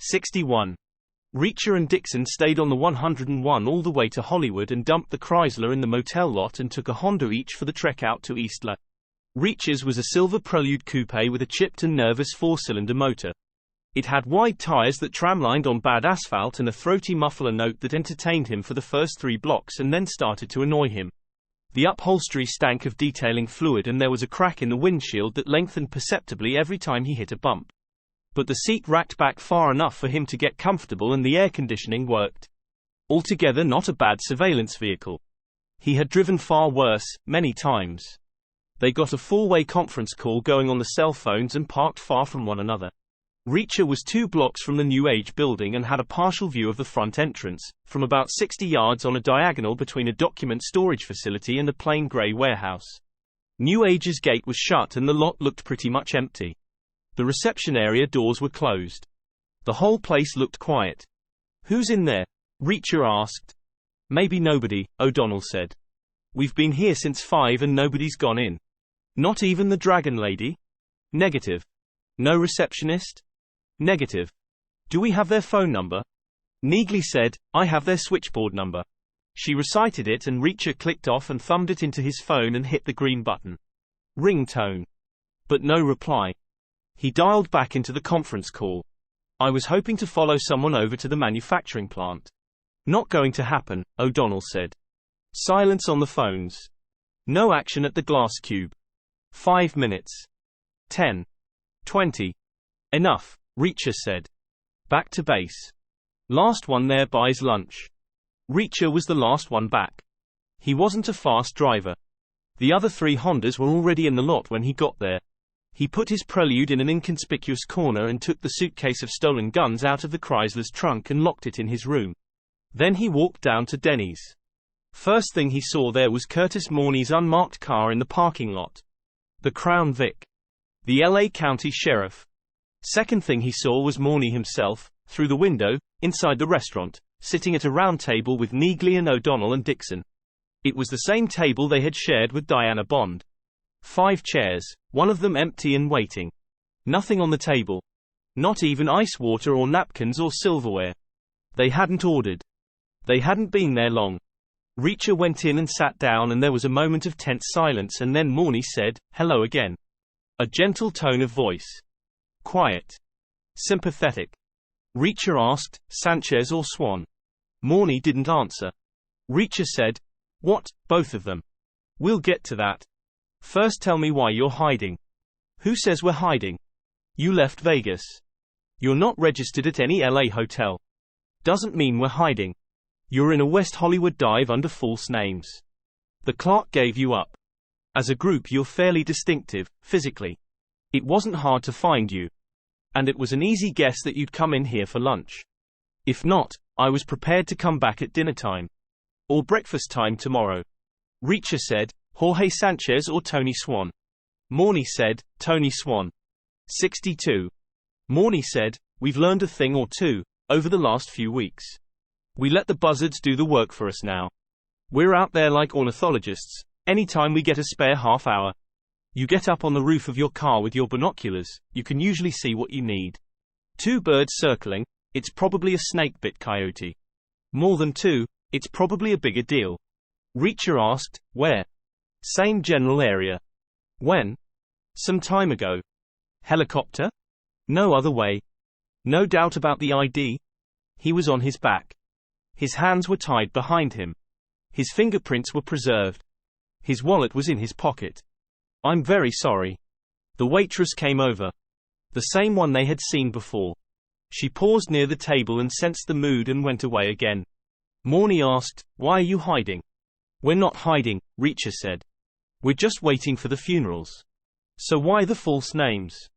61. Reacher and Dixon stayed on the 101 all the way to Hollywood and dumped the Chrysler in the motel lot and took a Honda each for the trek out to East La. Reacher's was a silver Prelude coupe with a chipped and nervous four-cylinder motor. It had wide tires that tramlined on bad asphalt and a throaty muffler note that entertained him for the first 3 blocks and then started to annoy him. The upholstery stank of detailing fluid and there was a crack in the windshield that lengthened perceptibly every time he hit a bump. But the seat racked back far enough for him to get comfortable and the air conditioning worked. Altogether not a bad surveillance vehicle. He had driven far worse, many times. They got a 4-way conference call going on the cell phones and parked far from one another. Reacher was 2 blocks from the New Age building and had a partial view of the front entrance, from about 60 yards on a diagonal between a document storage facility and a plain grey warehouse. New Age's gate was shut and the lot looked pretty much empty. The reception area doors were closed. The whole place looked quiet. "Who's in there?" Reacher asked. "Maybe nobody," O'Donnell said. "We've been here since 5 and nobody's gone in." "Not even the Dragon Lady?" "Negative." "No receptionist?" "Negative." "Do we have their phone number?" Neagley said, "I have their switchboard number." She recited it and Reacher clicked off and thumbed it into his phone and hit the green button. Ringtone. But no reply. He dialed back into the conference call. "I was hoping to follow someone over to the manufacturing plant." "Not going to happen," O'Donnell said. Silence on the phones. No action at the glass cube. 5 minutes. 10. 20. "Enough," Reacher said. "Back to base. Last one there buys lunch." Reacher was the last one back. He wasn't a fast driver. The other 3 Hondas were already in the lot when he got there. He put his Prelude in an inconspicuous corner and took the suitcase of stolen guns out of the Chrysler's trunk and locked it in his room. Then he walked down to Denny's. First thing he saw there was Curtis Morney's unmarked car in the parking lot. The Crown Vic. The LA County Sheriff. Second thing he saw was Morney himself, through the window, inside the restaurant, sitting at a round table with Neagley and O'Donnell and Dixon. It was the same table they had shared with Diana Bond. 5 chairs, one of them empty and waiting. Nothing on the table. Not even ice water or napkins or silverware. They hadn't ordered. They hadn't been there long. Reacher went in and sat down and there was a moment of tense silence and then Morney said, "Hello again." A gentle tone of voice. Quiet. Sympathetic. Reacher asked, "Sanchez or Swan?" Morney didn't answer. Reacher said, "What, both of them?" "We'll get to that. First tell me why you're hiding." "Who says we're hiding?" "You left Vegas. You're not registered at any LA hotel. Doesn't mean we're hiding. You're in a West Hollywood dive under false names. The clerk gave you up. As a group you're fairly distinctive, physically. It wasn't hard to find you. And it was an easy guess that you'd come in here for lunch. If not, I was prepared to come back at dinner time. Or breakfast time tomorrow." Reacher said, "Jorge Sanchez or Tony Swan?" Morney said, "Tony Swan." 62. Morney said, "We've learned a thing or two over the last few weeks. We let the buzzards do the work for us now. We're out there like ornithologists. Anytime we get a spare half hour, you get up on the roof of your car with your binoculars, you can usually see what you need. 2 birds circling, it's probably a snake-bit coyote. More than 2, it's probably a bigger deal." Reacher asked, "Where?" "Same general area." "When?" "Some time ago." "Helicopter?" "No other way." "No doubt about the ID?" "He was on his back. His hands were tied behind him. His fingerprints were preserved. His wallet was in his pocket." "I'm very sorry." The waitress came over. The same one they had seen before. She paused near the table and sensed the mood and went away again. Morney asked, "Why are you hiding?" "We're not hiding," Reacher said. "We're just waiting for the funerals." "So why the false names?"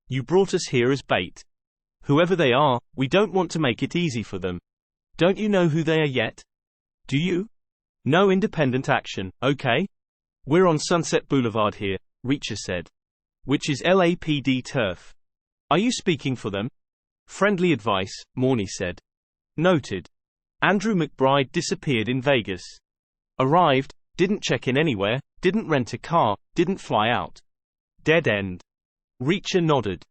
"You brought us here as bait. Whoever they are, we don't want to make it easy for them. Don't you know who they are yet?" "Do you?" "No independent action, okay? We're on Sunset Boulevard here," Reacher said. "Which is LAPD turf. Are you speaking for them?" "Friendly advice," Morney said. "Noted." Andrew McBride disappeared in Vegas. Arrived, didn't check in anywhere, didn't rent a car, didn't fly out. Dead end. Reacher nodded.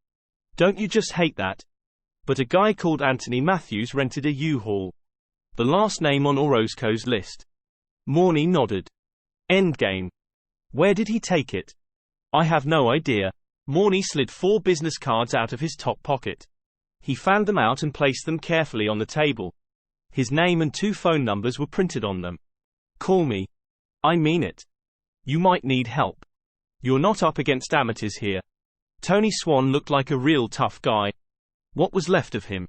"Don't you just hate that?" But a guy called Anthony Matthews rented a U-Haul. The last name on Orozco's list. Morny nodded. Endgame. Where did he take it? I have no idea. Morny slid 4 business cards out of his top pocket. He fanned them out and placed them carefully on the table. His name and 2 phone numbers were printed on them. Call me. I mean it. You might need help. You're not up against amateurs here. Tony Swan looked like a real tough guy. What was left of him?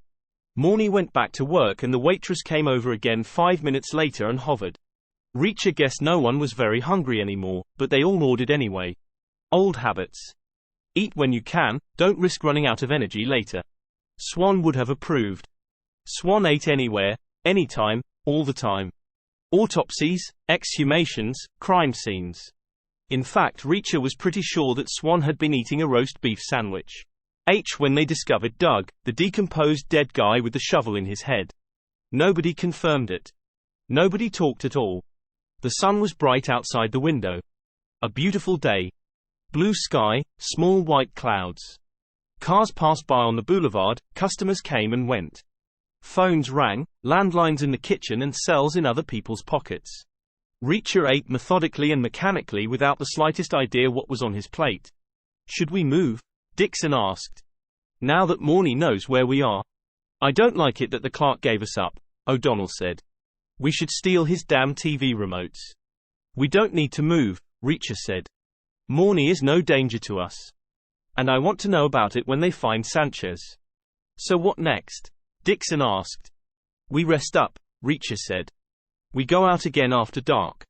Morny went back to work and the waitress came over again 5 minutes later and hovered. Reacher guessed no one was very hungry anymore, but they all ordered anyway. Old habits. Eat when you can, don't risk running out of energy later. Swan would have approved. Swan ate anywhere, anytime, all the time. Autopsies, exhumations, crime scenes. In fact, Reacher was pretty sure that Swan had been eating a roast beef sandwich. When they discovered Doug, the decomposed dead guy with the shovel in his head. Nobody confirmed it. Nobody talked at all. The sun was bright outside the window. A beautiful day. Blue sky, small white clouds. Cars passed by on the boulevard, customers came and went. Phones rang, landlines in the kitchen and cells in other people's pockets. Reacher ate methodically and mechanically without the slightest idea what was on his plate. Should we move? Dixon asked. Now that Morny knows where we are. I don't like it that the clerk gave us up, O'Donnell said. We should steal his damn TV remotes. We don't need to move, Reacher said. Morny is no danger to us. And I want to know about it when they find Sanchez. So what next? Dixon asked. We rest up, Reacher said. We go out again after dark.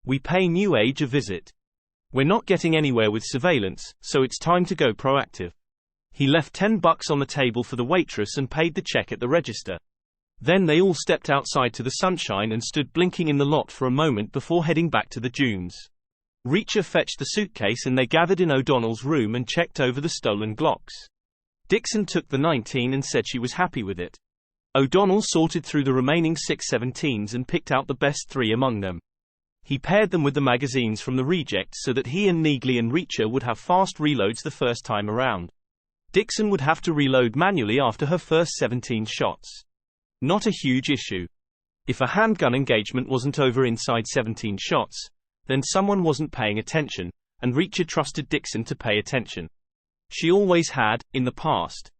We pay New Age a visit. We're not getting anywhere with surveillance, so it's time to go proactive. He left $10 on the table for the waitress and paid the check at the register. Then they all stepped outside to the sunshine and stood blinking in the lot for a moment before heading back to the dunes. Reacher fetched the suitcase and they gathered in O'Donnell's room and checked over the stolen Glocks. Dixon took the 19 and said she was happy with it. O'Donnell sorted through the remaining 6 17s and picked out the best 3 among them. He paired them with the magazines from the rejects so that he and Neagley and Reacher would have fast reloads the first time around. Dixon would have to reload manually after her first 17 shots. Not a huge issue. If a handgun engagement wasn't over inside 17 shots, then someone wasn't paying attention, and Reacher trusted Dixon to pay attention. She always had, in the past.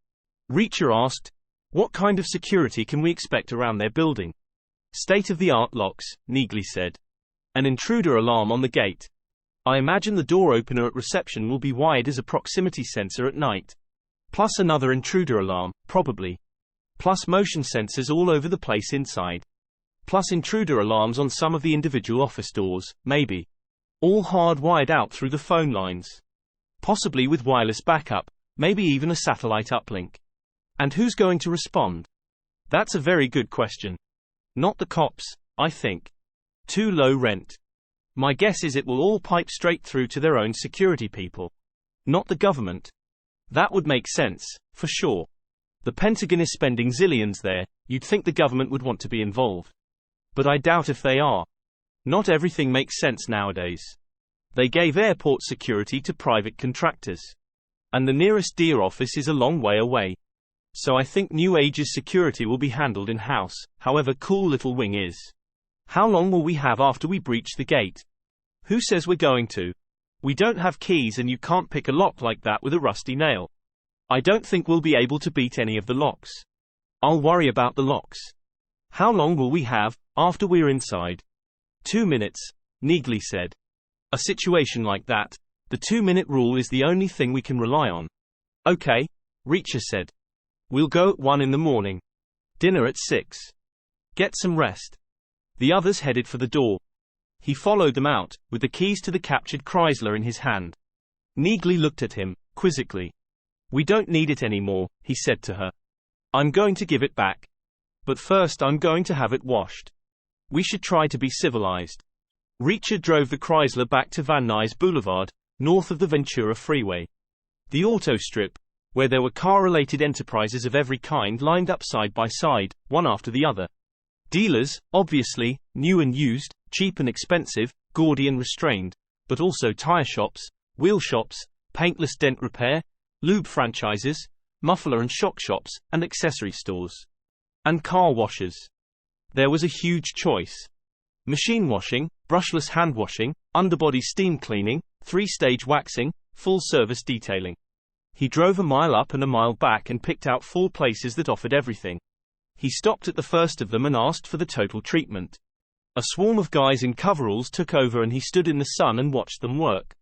Reacher asked, what kind of security can we expect around their building? State-of-the-art locks, Neagley said. An intruder alarm on the gate. I imagine the door opener at reception will be wired as a proximity sensor at night. Plus another intruder alarm, probably. Plus motion sensors all over the place inside. Plus intruder alarms on some of the individual office doors, maybe. All hardwired out through the phone lines. Possibly with wireless backup, maybe even a satellite uplink. And who's going to respond? That's a very good question. Not the cops, I think. Too low rent. My guess is it will all pipe straight through to their own security people. Not the government. That would make sense, for sure. The Pentagon is spending zillions there, you'd think the government would want to be involved. But I doubt if they are. Not everything makes sense nowadays. They gave airport security to private contractors. And the nearest DEA office is a long way away. So I think New Age's security will be handled in-house, however cool Little Wing is. How long will we have after we breach the gate? Who says we're going to? We don't have keys and you can't pick a lock like that with a rusty nail. I don't think we'll be able to beat any of the locks. I'll worry about the locks. How long will we have, after we're inside? 2 minutes, Neagley said. A situation like that, the 2-minute rule is the only thing we can rely on. Okay, Reacher said. We'll go at 1 in the morning. Dinner at 6. Get some rest. The others headed for the door. He followed them out, with the keys to the captured Chrysler in his hand. Neagley looked at him, quizzically. We don't need it anymore, he said to her. I'm going to give it back. But first I'm going to have it washed. We should try to be civilized. Reacher drove the Chrysler back to Van Nuys Boulevard, north of the Ventura Freeway. The auto strip, where there were car-related enterprises of every kind lined up side by side, one after the other. Dealers, obviously, new and used, cheap and expensive, gaudy and restrained, but also tire shops, wheel shops, paintless dent repair, lube franchises, muffler and shock shops, and accessory stores. And car washers. There was a huge choice. Machine washing, brushless hand washing, underbody steam cleaning, 3-stage waxing, full-service detailing. He drove a mile up and a mile back and picked out 4 places that offered everything. He stopped at the first of them and asked for the total treatment. A swarm of guys in coveralls took over and he stood in the sun and watched them work.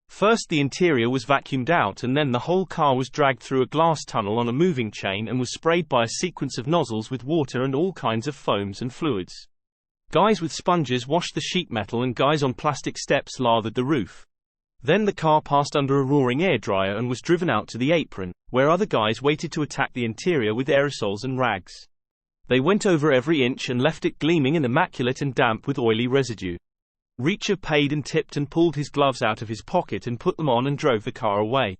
First the interior was vacuumed out and then the whole car was dragged through a glass tunnel on a moving chain and was sprayed by a sequence of nozzles with water and all kinds of foams and fluids. Guys with sponges washed the sheet metal and guys on plastic steps lathered the roof. Then the car passed under a roaring air dryer and was driven out to the apron, where other guys waited to attack the interior with aerosols and rags. They went over every inch and left it gleaming and immaculate and damp with oily residue. Reacher paid and tipped and pulled his gloves out of his pocket and put them on and drove the car away.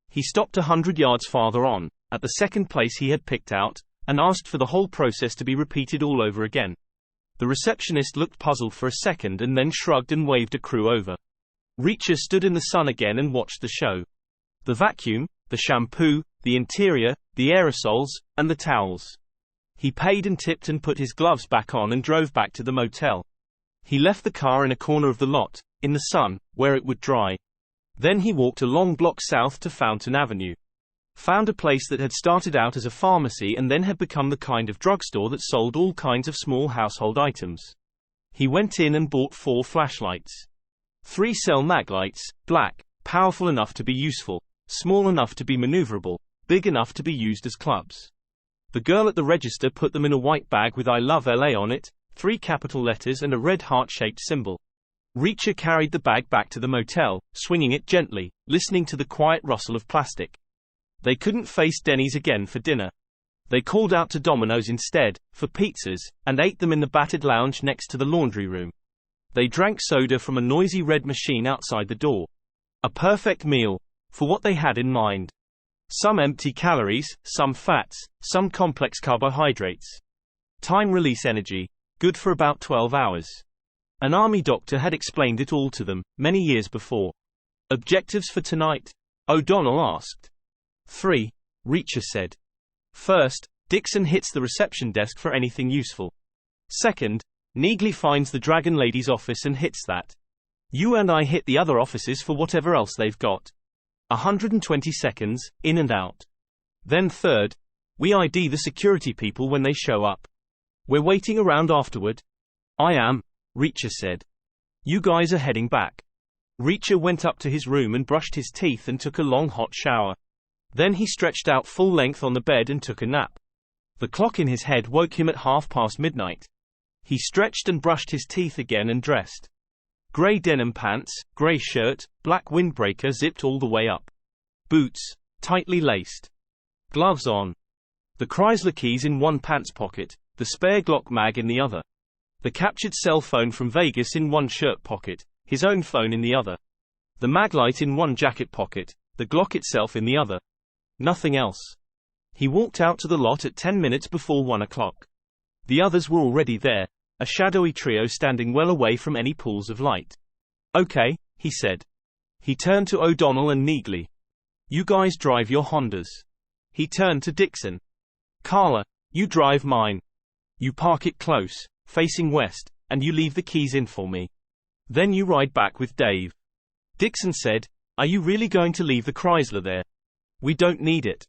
He stopped 100 yards farther on, at the second place he had picked out, and asked for the whole process to be repeated all over again. The receptionist looked puzzled for a second and then shrugged and waved a crew over. Reacher stood in the sun again and watched the show. The vacuum, the shampoo, the interior, the aerosols, and the towels. He paid and tipped and put his gloves back on and drove back to the motel. He left the car in a corner of the lot, in the sun, where it would dry. Then he walked a long block south to Fountain Avenue. Found a place that had started out as a pharmacy and then had become the kind of drugstore that sold all kinds of small household items. He went in and bought 4 flashlights. 3-cell maglights, black, powerful enough to be useful, small enough to be maneuverable, big enough to be used as clubs. The girl at the register put them in a white bag with I Love LA on it, 3 capital letters and a red heart-shaped symbol. Reacher carried the bag back to the motel, swinging it gently, listening to the quiet rustle of plastic. They couldn't face Denny's again for dinner. They called out to Domino's instead, for pizzas, and ate them in the battered lounge next to the laundry room. They drank soda from a noisy red machine outside the door. A perfect meal, for what they had in mind. Some empty calories, some fats, some complex carbohydrates. Time-release energy, good for about 12 hours. An army doctor had explained it all to them, many years before. Objectives for tonight? O'Donnell asked. 3, Reacher said. First, Dixon hits the reception desk for anything useful. Second, Neagley finds the Dragon Lady's office and hits that. You and I hit the other offices for whatever else they've got. 120 seconds, in and out. Then third, we ID the security people when they show up. We're waiting around afterward. I am, Reacher said. You guys are heading back. Reacher went up to his room and brushed his teeth and took a long hot shower. Then he stretched out full length on the bed and took a nap. The clock in his head woke him at midnight. He stretched and brushed his teeth again and dressed. Grey denim pants, grey shirt, black windbreaker zipped all the way up. Boots, tightly laced. Gloves on. The Chrysler keys in one pants pocket, the spare Glock mag in the other. The captured cell phone from Vegas in one shirt pocket, his own phone in the other. The maglite in one jacket pocket, the Glock itself in the other. Nothing else. He walked out to the lot at 10 minutes before 1 o'clock. The others were already there, a shadowy trio standing well away from any pools of light. Okay, he said. He turned to O'Donnell and Neagley. You guys drive your Hondas. He turned to Dixon. Carla, you drive mine. You park it close, facing west, and you leave the keys in for me. Then you ride back with Dave. Dixon said, Are you really going to leave the Chrysler there? We don't need it.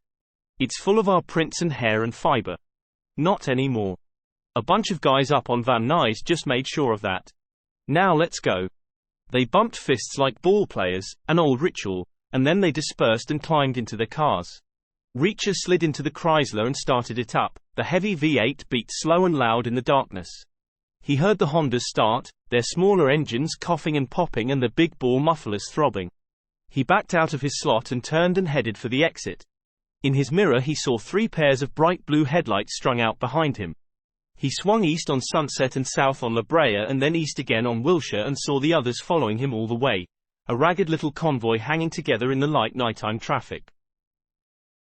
It's full of our prints and hair and fiber. Not anymore. A bunch of guys up on Van Nuys just made sure of that. Now let's go. They bumped fists like ball players, an old ritual, and then they dispersed and climbed into their cars. Reacher slid into the Chrysler and started it up. The heavy V8 beat slow and loud in the darkness. He heard the Hondas start, their smaller engines coughing and popping and the big bore mufflers throbbing. He backed out of his slot and turned and headed for the exit. In his mirror he saw 3 pairs of bright blue headlights strung out behind him. He swung east on Sunset and south on La Brea and then east again on Wilshire and saw the others following him all the way, a ragged little convoy hanging together in the light nighttime traffic.